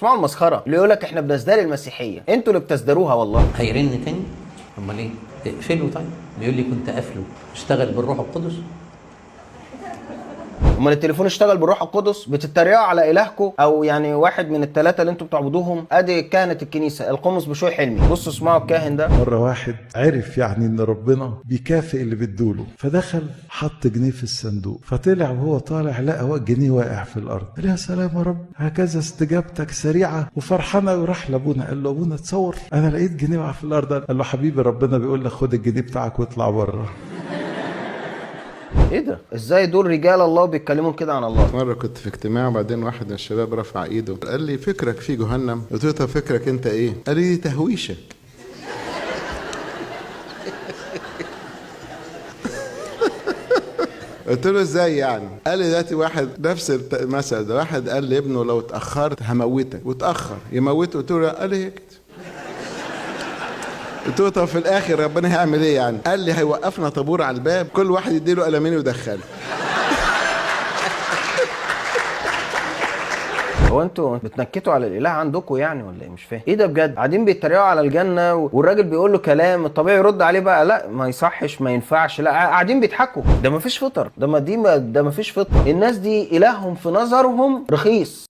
اسمعوا المسخره اللي يقول لك احنا بنزداد المسيحيه، انتوا اللي بتزدروها والله. هيرن تاني؟ امال ايه؟ اقفله طيب. بيقول لي كنت قافله. اشتغل بالروح القدس. امال التليفون اشتغل بالروح القدس؟ بتتريقوا على الهكم او يعني واحد من الثلاثه اللي انتوا بتعبدوهم. ادي كهنه الكنيسه القمص بشوي حلمي، بصوا اسمعوا الكاهن ده. مرة واحد عرف يعني ان ربنا بيكافئ اللي بيدوله، فدخل حط جنيه في الصندوق، فطلع وهو طالع لقى جنيه واقع في الارض. قال يا سلام يا رب، هكذا استجابتك سريعه وفرحانه. وراح لابونا قال له ابونا تصور انا لقيت جنيه واقع في الارض. قال له حبيبي ربنا بيقول لك خد الجنيه بتاعك واطلع بره. ايه ده؟ ازاي دول رجال الله وبيتكلموا كده عن الله؟ مرة كنت في اجتماع وبعدين واحد من الشباب رفع ايده قال لي فكرك في جهنم؟ قلت له طب فكرك انت ايه؟ قال لي تهويشك. قلت له ازاي يعني؟ قال لي دلوقتي واحد نفس المثل ده، واحد قال لابنه لو اتاخرت هموتك، واتاخر يموته. قلت له قال لي هيك. قلت له طب في الاخر ربنا هيعمل ايه يعني؟ قال لي هيوقفنا طابور على الباب، كل واحد يديله قلمين ويدخله. هو انتوا بتنكتوا على الاله عندكم يعني ولا ايه؟ مش فاهم ايه ده بجد. قاعدين بيتريقوا على الجنه والراجل بيقول له كلام الطبيعي يرد عليه بقى لا ما يصحش ما ينفعش، لا قاعدين بيضحكوا. ده ما فيش فطر، ده ما فيش فطر. الناس دي الههم في نظرهم رخيص.